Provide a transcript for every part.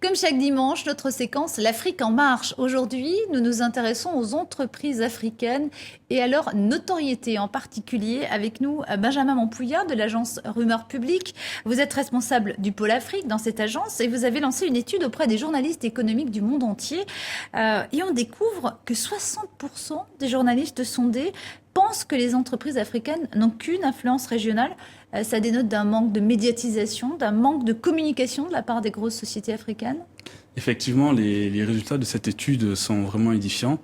Comme chaque dimanche, notre séquence L'Afrique en marche. Aujourd'hui, nous nous intéressons aux entreprises africaines et à leur notoriété, en particulier avec nous Benjamin Montpouillat de l'agence Rumeur Publique. Vous êtes responsable du pôle Afrique dans cette agence et vous avez lancé une étude auprès des journalistes économiques du monde entier. Et on découvre que 60% des journalistes sondés pensent que les entreprises africaines n'ont qu'une influence régionale. Ça dénote d'un manque de médiatisation, d'un manque de communication de la part des grosses sociétés africaines. Effectivement, les résultats de cette étude sont vraiment édifiants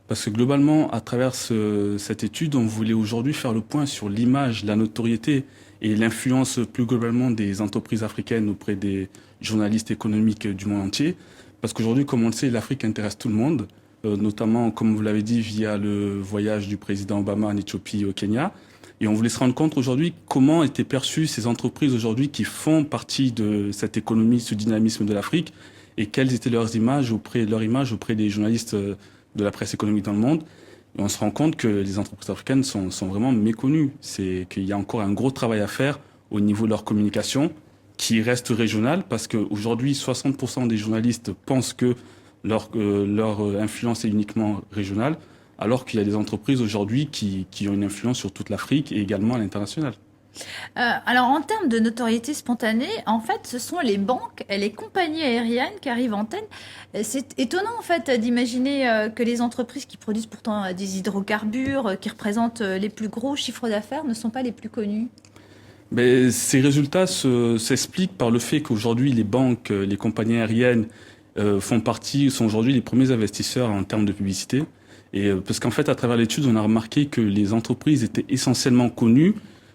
parce que globalement, à travers cette étude, on voulait aujourd'hui faire le point sur l'image, la notoriété et l'influence plus globalement des entreprises africaines auprès des journalistes économiques du monde entier. Parce qu'aujourd'hui, comme on le sait, l'Afrique intéresse tout le monde, notamment, comme vous l'avez dit, via le voyage du président Obama en Éthiopie et au Kenya. Et on voulait se rendre compte aujourd'hui comment étaient perçues ces entreprises aujourd'hui qui font partie de cette économie, ce dynamisme de l'Afrique, et quelles étaient leurs images auprès des journalistes de la presse économique dans le monde. Et on se rend compte que les entreprises africaines sont vraiment méconnues. C'est qu'il y a encore un gros travail à faire au niveau de leur communication, qui reste régionale, parce qu'aujourd'hui, 60% des journalistes pensent que leur influence est uniquement régionale, alors qu'il y a des entreprises aujourd'hui qui ont une influence sur toute l'Afrique et également à l'international. Alors, en termes de notoriété spontanée, en fait, ce sont les banques et les compagnies aériennes qui arrivent en tête. C'est étonnant, en fait, d'imaginer que les entreprises qui produisent pourtant des hydrocarbures, qui représentent les plus gros chiffres d'affaires, ne sont pas les plus connues. Mais ces résultats s'expliquent par le fait qu'aujourd'hui, les banques, les compagnies aériennes sont aujourd'hui les premiers investisseurs en termes de publicité. Et parce qu'en fait, à travers l'étude, on a remarqué que les entreprises étaient essentiellement connues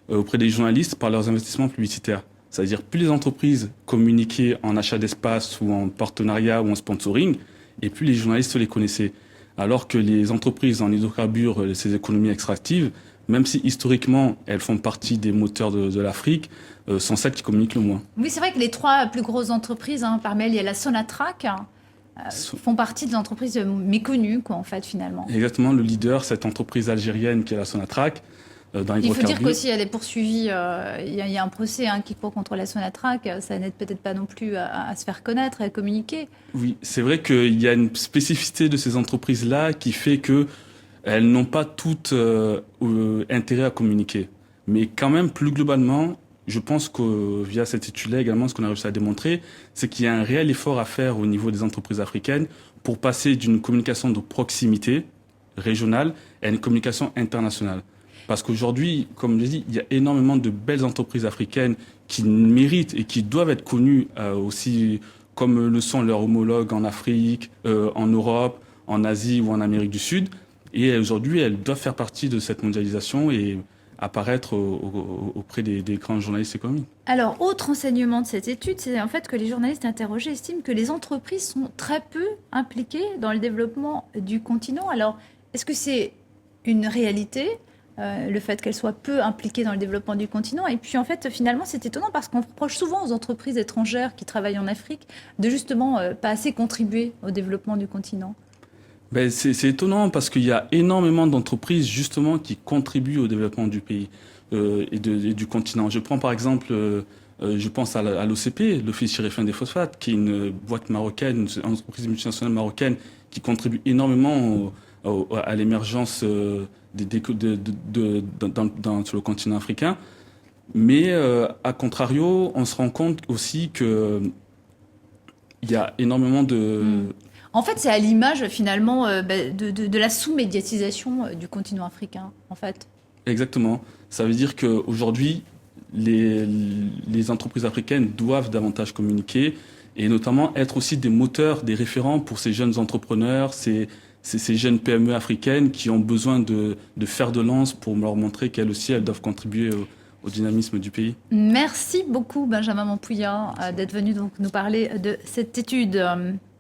auprès des journalistes par leurs investissements publicitaires. C'est-à-dire, plus les entreprises communiquaient en achat d'espace ou en partenariat ou en sponsoring, et plus les journalistes les connaissaient. Alors que les entreprises en hydrocarbures, ces économies extractives, même si historiquement elles font partie des moteurs de l'Afrique, sont celles qui communiquent le moins. Oui, c'est vrai que les trois plus grosses entreprises, parmi elles, il y a la Sonatrach, font partie des entreprises méconnues, quoi, en fait, finalement. Exactement, le leader, cette entreprise algérienne qui est la Sonatrach, dans Il faut dire l'hydrocarbure. qu'aussi, elle est poursuivie. Il y a un procès qui court contre la Sonatrach. Ça n'aide peut-être pas non plus à se faire connaître et à communiquer. Oui, c'est vrai qu'il y a une spécificité de ces entreprises-là qui fait que elles n'ont pas toutes intérêt à communiquer. Mais quand même, plus globalement, je pense que via cette étude-là également, ce qu'on a réussi à démontrer, c'est qu'il y a un réel effort à faire au niveau des entreprises africaines pour passer d'une communication de proximité régionale à une communication internationale. Parce qu'aujourd'hui, comme je l'ai dit, il y a énormément de belles entreprises africaines qui méritent et qui doivent être connues aussi comme le sont leurs homologues en Afrique, en Europe, en Asie ou en Amérique du Sud. Et aujourd'hui, elles doivent faire partie de cette mondialisation et apparaître auprès des grands journalistes économiques. Alors, autre enseignement de cette étude, c'est en fait que les journalistes interrogés estiment que les entreprises sont très peu impliquées dans le développement du continent. Alors, est-ce que c'est une réalité, le fait qu'elles soient peu impliquées dans le développement du continent? Et puis, en fait, finalement, c'est étonnant parce qu'on reproche souvent aux entreprises étrangères qui travaillent en Afrique de justement pas assez contribuer au développement du continent. Ben, c'est étonnant parce qu'il y a énormément d'entreprises justement qui contribuent au développement du pays et du continent. Je prends par exemple, je pense à l'OCP, l'Office chérifien des phosphates, qui est une boîte marocaine, une entreprise multinationale marocaine qui contribue énormément à l'émergence sur le continent africain. Mais à contrario, on se rend compte aussi que il y a énormément de... En fait, c'est à l'image finalement de la sous-médiatisation du continent africain, en fait. Exactement. Ça veut dire qu'aujourd'hui, les entreprises africaines doivent davantage communiquer et notamment être aussi des moteurs, des référents pour ces jeunes entrepreneurs, ces jeunes PME africaines qui ont besoin de fer de lance pour leur montrer qu'elles aussi, elles doivent contribuer au dynamisme du pays. Merci beaucoup, Benjamin Montpouillat, d'être venu donc nous parler de cette étude.